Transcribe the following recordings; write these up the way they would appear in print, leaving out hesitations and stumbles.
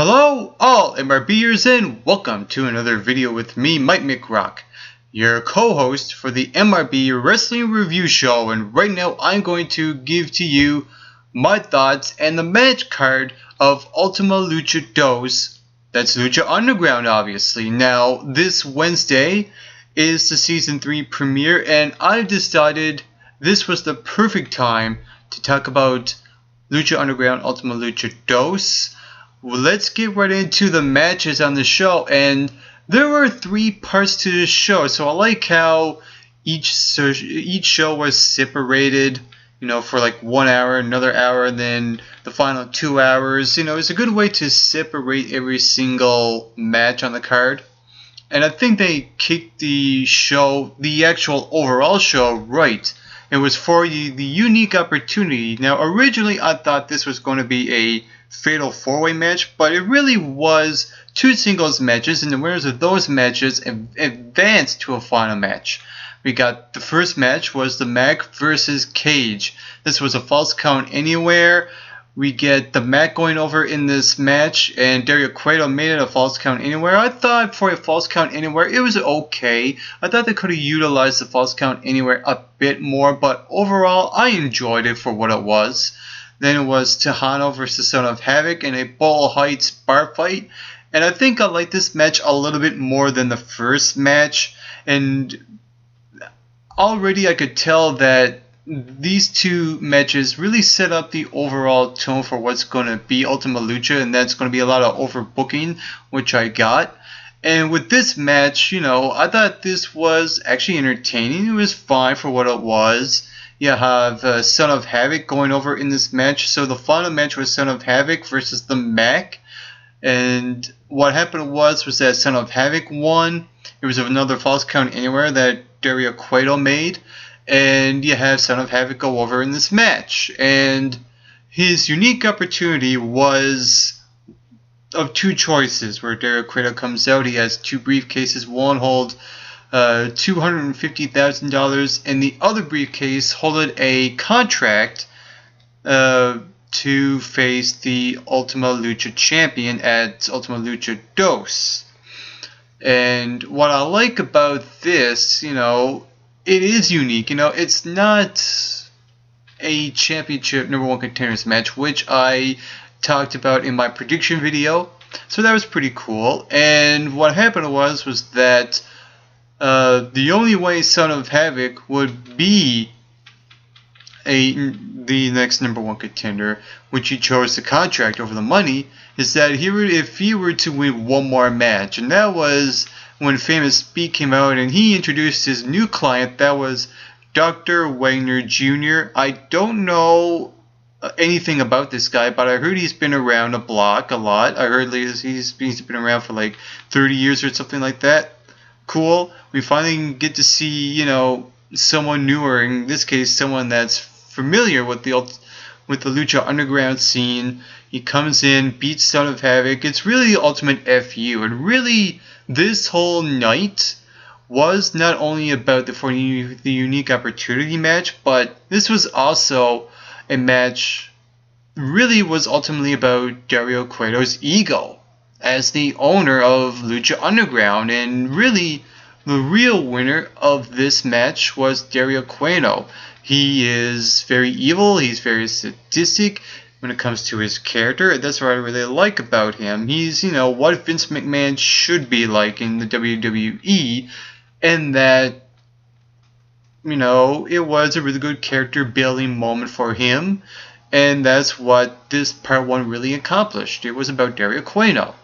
Hello all MRBers and welcome to another video with me, Mike McRock, your co-host for the MRB Wrestling Review Show, and right now I'm going to give to you my thoughts and the match card of Ultima Lucha 2, that's Lucha Underground obviously. Now this Wednesday is the Season 3 premiere and I've decided this was the perfect time to talk about Lucha Underground Ultima Lucha 2. Well, let's get right into the matches on the show, and there were 3 parts to the show, so I like how each show was separated, for like 1 hour, another hour, and then the final 2 hours. It's a good way to separate every single match on the card, and I think they kicked the actual overall show right. It was for the unique opportunity. Now, originally I thought this was going to be a fatal 4-way match, but it really was 2 singles matches, and the winners of those matches advanced to a final match. We got the first match was the Mac versus Cage. This was a false count anywhere. We get the Mac going over in this match, and Dario Cueto made it a false count anywhere. I thought for a false count anywhere, it was okay. I thought they could have utilized the false count anywhere a bit more, but overall, I enjoyed it for what it was. Then it was Tejano versus Son of Havoc in a Bowl Heights bar fight. And I think I like this match a little bit more than the first match. And already I could tell that these 2 matches really set up the overall tone for what's going to be Ultima Lucha. And that's going to be a lot of overbooking, which I got. And with this match, I thought this was actually entertaining. It was fine for what it was. You have Son of Havoc going over in this match. So the final match was Son of Havoc versus the Mac. And what happened was that Son of Havoc won. It was another false count anywhere that Dario Cueto made. And you have Son of Havoc go over in this match. And his unique opportunity was of 2 choices where Dario Cueto comes out. He has 2 briefcases. One holds $250,000, and the other briefcase holding a contract to face the Ultima Lucha champion at Ultima Lucha 2. And what I like about this, it is unique. It's not a championship #1 contenders match, which I talked about in my prediction video. So that was pretty cool. And what happened was that the only way Son of Havoc would be the next #1 contender, which he chose the contract over the money, is that if he were to win one more match. And that was when Famous Speak came out and he introduced his new client. That was Dr. Wagner Jr. I don't know anything about this guy, but I heard he's been around the block a lot. I heard he's been around for like 30 years or something like that. Cool. We finally get to see, someone newer. In this case, someone that's familiar with the Lucha Underground scene. He comes in, beats Son of Havoc. It's really the ultimate FU. And really, this whole night was not only about the unique opportunity match, but this was also a match. Really, was ultimately about Dario Cueto's ego as the owner of Lucha Underground, and really the real winner of this match was Dario Cueto. He is very evil, he's very sadistic when it comes to his character, and that's what I really like about him. He's, what Vince McMahon should be like in the WWE, and that, it was a really good character building moment for him, and that's what this part 1 really accomplished. It was about Dario Cueto.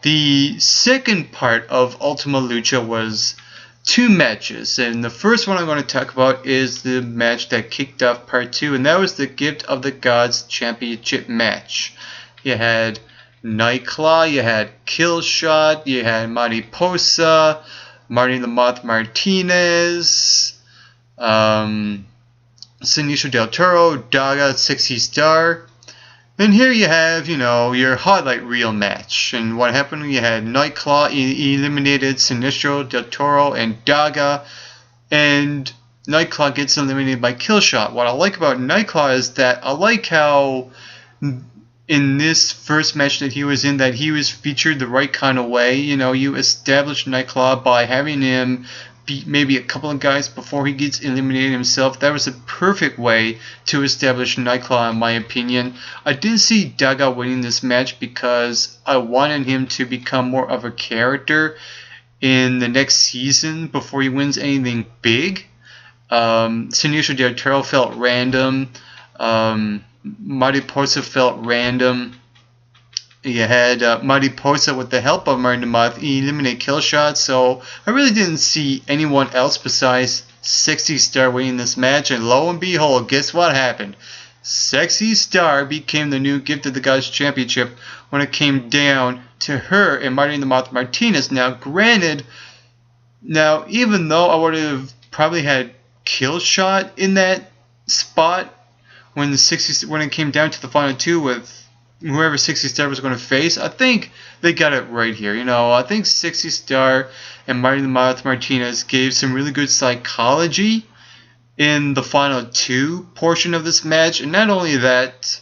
The second part of Ultima Lucha was 2 matches, and the first one I'm going to talk about is the match that kicked off part 2, and that was the Gift of the Gods Championship match. You had Nightclaw, you had Killshot, you had Mariposa, Marty the Moth Martinez, Siniestro del Toro, Daga, Sexy Star. Then here you have, your highlight reel match. And what happened, you had Nightclaw eliminated Siniestro del Toro and Daga. And Nightclaw gets eliminated by Killshot. What I like about Nightclaw is that I like how in this first match that he was in that he was featured the right kind of way. You know, you establish Nightclaw by having him beat maybe a couple of guys before he gets eliminated himself. That was a perfect way to establish Nightclaw, in my opinion. I didn't see Daga winning this match because I wanted him to become more of a character in the next season before he wins anything big. Siniestro Del Toro felt random. Mariposa felt random. You had Mariposa with the help of Martin Demuth eliminate Killshot, so I really didn't see anyone else besides Sexy Star winning this match, and lo and behold, guess what happened? Sexy Star became the new Gift of the Gods Championship when it came down to her and Martin Demuth Martinez. Now, granted, even though I would have probably had Killshot in that spot, when it came down to the final two with whoever 60 Star was going to face, I think they got it right here. You know, I think 60 Star and Martin the Mouth Martinez gave some really good psychology in the final two portion of this match. And not only that,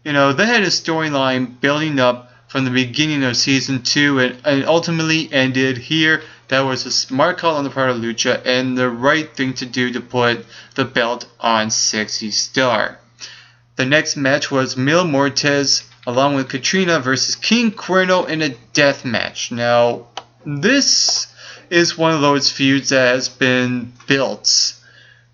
you know, they had a storyline building up from the beginning of season 2 and ultimately ended here. That was a smart call on the part of Lucha and the right thing to do to put the belt on Sexy Star. The next match was Mil Muertes along with Katrina versus King Cuerno in a death match. Now, this is one of those feuds that has been built.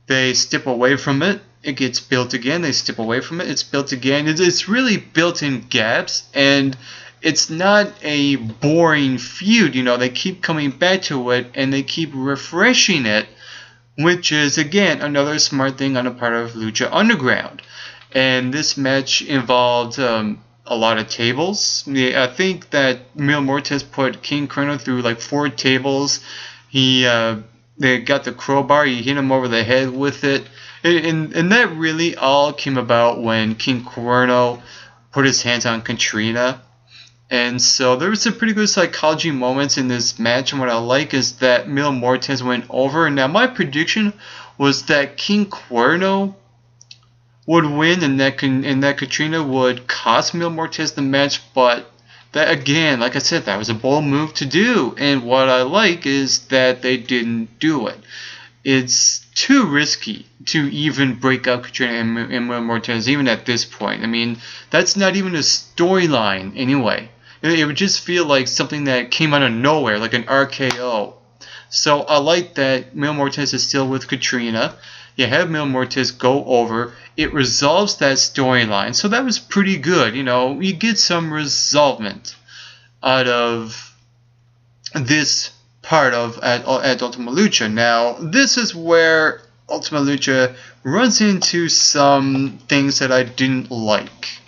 They step away from it, it gets built again. They step away from it, it's built again. It's really built in gaps, and it's not a boring feud. You know, they keep coming back to it, and they keep refreshing it, which is, again, another smart thing on the part of Lucha Underground. And this match involved a lot of tables. I think that Mil Muertes put King Cuerno through like 4 tables. They got the crowbar. He hit him over the head with it. And that really all came about when King Cuerno put his hands on Katrina. And so there was some pretty good psychology moments in this match. And what I like is that Mil Muertes went over. Now, my prediction was that King Cuerno would win and that Katrina would cost Mil Muertes the match, but that, again, like I said, that was a bold move to do, and what I like is that they didn't do it. It's too risky to even break up Katrina and Mil Muertes even at this point. I mean, that's not even a storyline anyway. It would just feel like something that came out of nowhere, like an RKO. So I like that Mil Muertes is still with Katrina. You have Mil Muertes go over. It resolves that storyline. So that was pretty good. You know, you get some resolvement out of this part of at Ultima Lucha. Now, this is where Ultima Lucha runs into some things that I didn't like.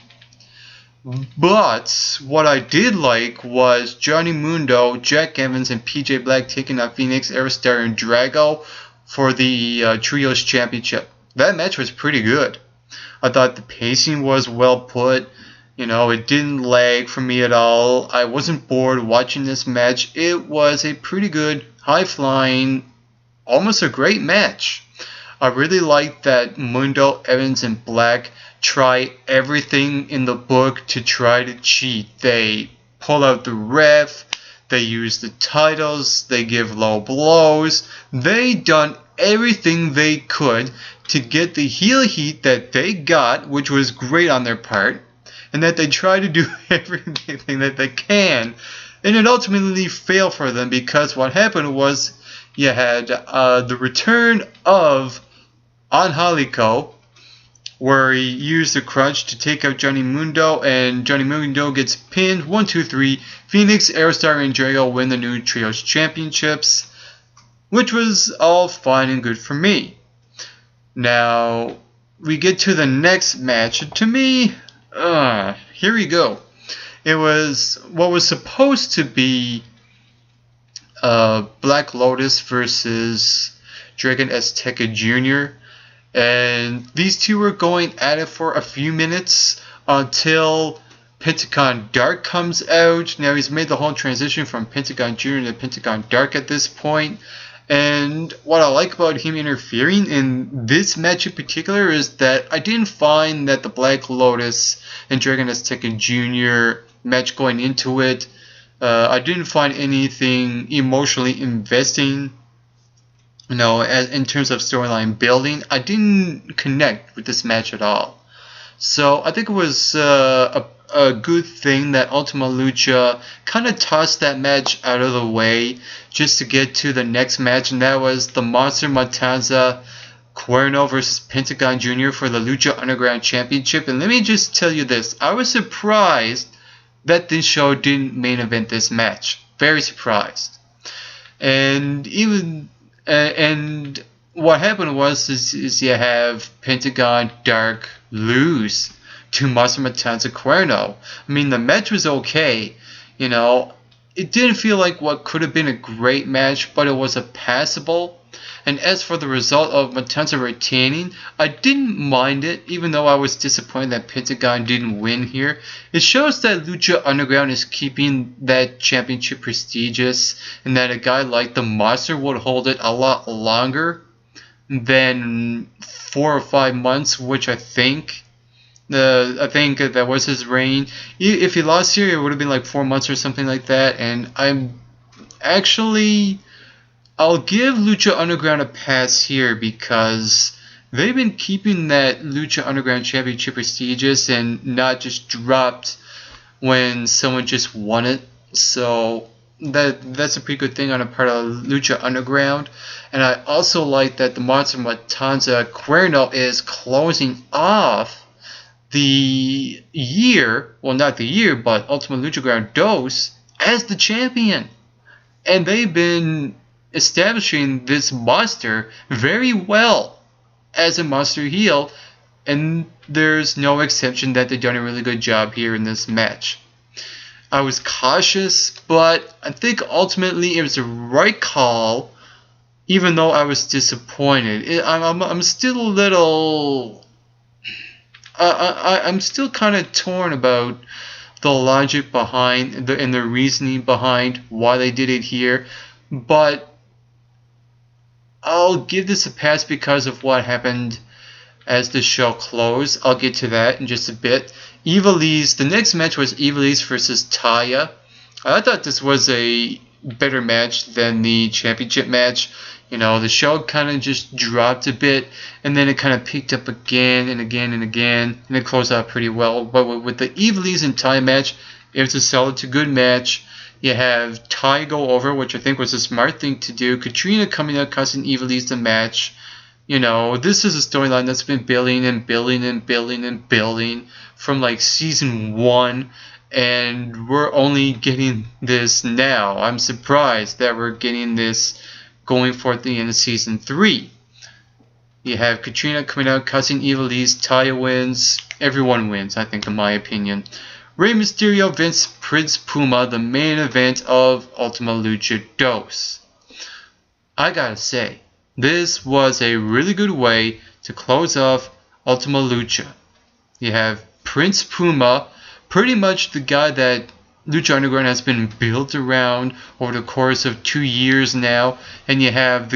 But what I did like was Johnny Mundo, Jack Evans, and PJ Black taking on Phoenix, Aerostar, and Drago for the Trios Championship. That match was pretty good. I thought the pacing was well put. You know, it didn't lag for me at all. I wasn't bored watching this match. It was a pretty good, high-flying, almost a great match. I really liked that Mundo, Evans, and Black try everything in the book to try to cheat. They pull out the ref. They use the titles. They give low blows. They done everything they could to get the heel heat that they got, which was great on their part, and that they try to do everything that they can. And it ultimately failed for them because what happened was you had the return of Angelico, where he used the crutch to take out Johnny Mundo, and Johnny Mundo gets pinned. 1, 2, 3. Phoenix, Aerostar, and Drago win the new Trios Championships, which was all fine and good for me. Now, we get to the next match. To me, here we go. It was what was supposed to be Black Lotus versus Dragon Azteca Jr., and these two were going at it for a few minutes until Pentagon Dark comes out. Now he's made the whole transition from Pentagon Jr. to Pentagon Dark at this point. And what I like about him interfering in this match in particular is that I didn't find that the Black Lotus and Dragon Azteca Jr. match going into it, I didn't find anything emotionally investing. In terms of storyline building, I didn't connect with this match at all. So I think it was a good thing that Ultima Lucha kind of tossed that match out of the way just to get to the next match, and that was the Monster Matanza Cuerno versus Pentagon Jr. for the Lucha Underground Championship. And let me just tell you this, I was surprised that this show didn't main event this match. Very surprised. And what happened was is you have Pentagon Dark lose to Monster Matanza Cuerno. I mean, the match was okay. It didn't feel like what could have been a great match, but it was a passable. And as for the result of Matanza retaining, I didn't mind it, even though I was disappointed that Pentagon didn't win here. It shows that Lucha Underground is keeping that championship prestigious, and that a guy like the Monster would hold it a lot longer than 4 or 5 months, which I think that was his reign. If he lost here, it would have been like 4 months or something like that. And I'll give Lucha Underground a pass here because they've been keeping that Lucha Underground Championship prestigious and not just dropped when someone just won it. So that's a pretty good thing on the part of Lucha Underground. And I also like that the Monster Matanza Cuerno is closing off the year, well, not the year, but Ultima Lucha Ground Dos as the champion. And they've been establishing this monster very well as a monster heel, and there's no exception that they've done a really good job here in this match. I was cautious, but I think ultimately it was the right call, even though I was disappointed. I'm still a little... I'm still kind of torn about the logic behind and the reasoning behind why they did it here, but I'll give this a pass because of what happened as the show closed. I'll get to that in just a bit. The next match was Ivelisse versus Taya. I thought this was a better match than the championship match. The show kind of just dropped a bit, and then it kind of picked up again and again and again, and it closed out pretty well. But with the Ivelisse and Taya match, it was a solid to good match. You have Ty go over, which I think was a smart thing to do. Katrina coming out costing Ivelisse the match. This is a storyline that's been building and building and building and building from like season 1, and we're only getting this now. I'm surprised that we're getting this going forth at the end of season 3. You have Katrina coming out costing Ivelisse. Taya wins. Everyone wins, I think, in my opinion. Rey Mysterio vs Prince Puma, the main event of Ultima Lucha Dos. I gotta say, this was a really good way to close off Ultima Lucha. You have Prince Puma, pretty much the guy that Lucha Underground has been built around over the course of 2 years now, and you have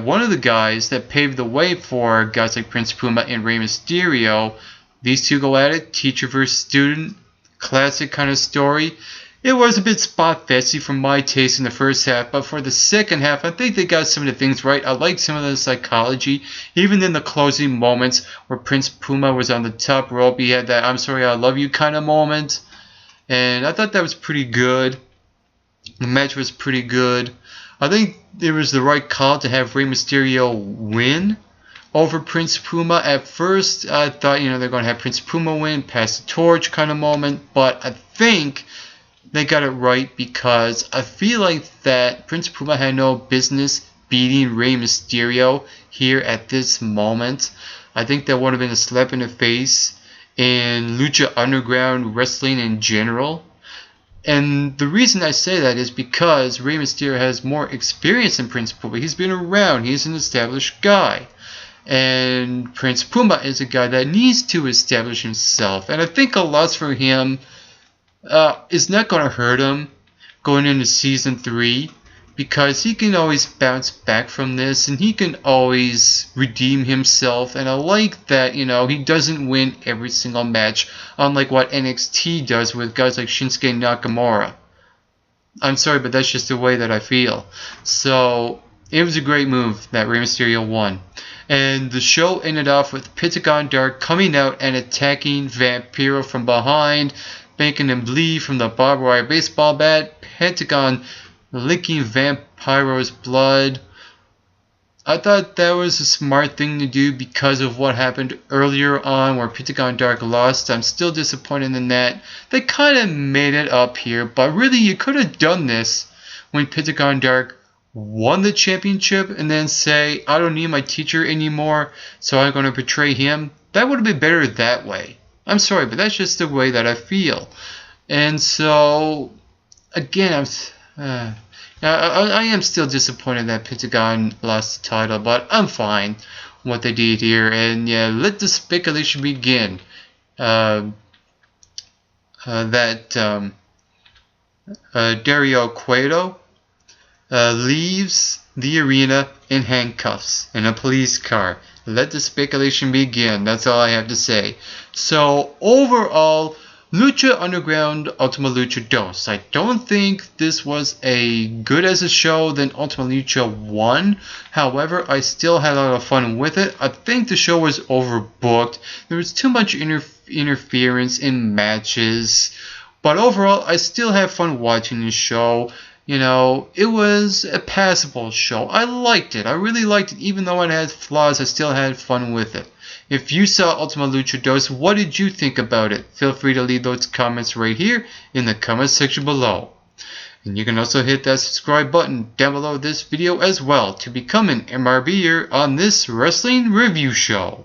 one of the guys that paved the way for guys like Prince Puma and Rey Mysterio. These two go at it, teacher versus student. Classic kind of story. It was a bit spot festy for my taste in the first half, but for the second half, I think they got some of the things right. I liked some of the psychology, even in the closing moments where Prince Puma was on the top rope. He had that "I'm sorry, I love you" kind of moment, and I thought that was pretty good. The match was pretty good. I think it was the right call to have Rey Mysterio win over Prince Puma. At first, I thought, they're going to have Prince Puma win, pass the torch kind of moment, but I think they got it right because I feel like that Prince Puma had no business beating Rey Mysterio here at this moment. I think that would have been a slap in the face in Lucha Underground wrestling in general. And the reason I say that is because Rey Mysterio has more experience than Prince Puma. He's been around. He's an established guy. And Prince Puma is a guy that needs to establish himself. And I think a loss for him is not going to hurt him going into Season 3. because he can always bounce back from this and he can always redeem himself. And I like that, he doesn't win every single match, unlike what NXT does with guys like Shinsuke Nakamura. I'm sorry, but that's just the way that I feel. So it was a great move that Rey Mysterio won. And the show ended off with Pentagon Dark coming out and attacking Vampiro from behind, making him bleed from the barbed wire baseball bat. Pentagon licking Vampiro's blood. I thought that was a smart thing to do because of what happened earlier on where Pentagon Dark lost. I'm still disappointed in that. They kind of made it up here, but really you could have done this when Pentagon Dark won the championship and then say, I don't need my teacher anymore, so I'm going to betray him. That would have been better that way. I'm sorry, but that's just the way that I feel. And so, again, I am still disappointed that Pentagon lost the title, but I'm fine with what they did here. And yeah, let the speculation begin. That Dario Cueto leaves the arena in handcuffs in a police car. Let the speculation begin. That's all I have to say. So overall, Lucha Underground Ultima Lucha 2. I don't think this was as good as a show than Ultima Lucha 1. However, I still had a lot of fun with it. I think the show was overbooked. There was too much interference in matches. But overall, I still had fun watching the show. It was a passable show. I liked it. I really liked it. Even though it had flaws, I still had fun with it. If you saw Ultima Lucha 2, what did you think about it? Feel free to leave those comments right here in the comment section below. And you can also hit that subscribe button down below this video as well to become an MRBer on this wrestling review show.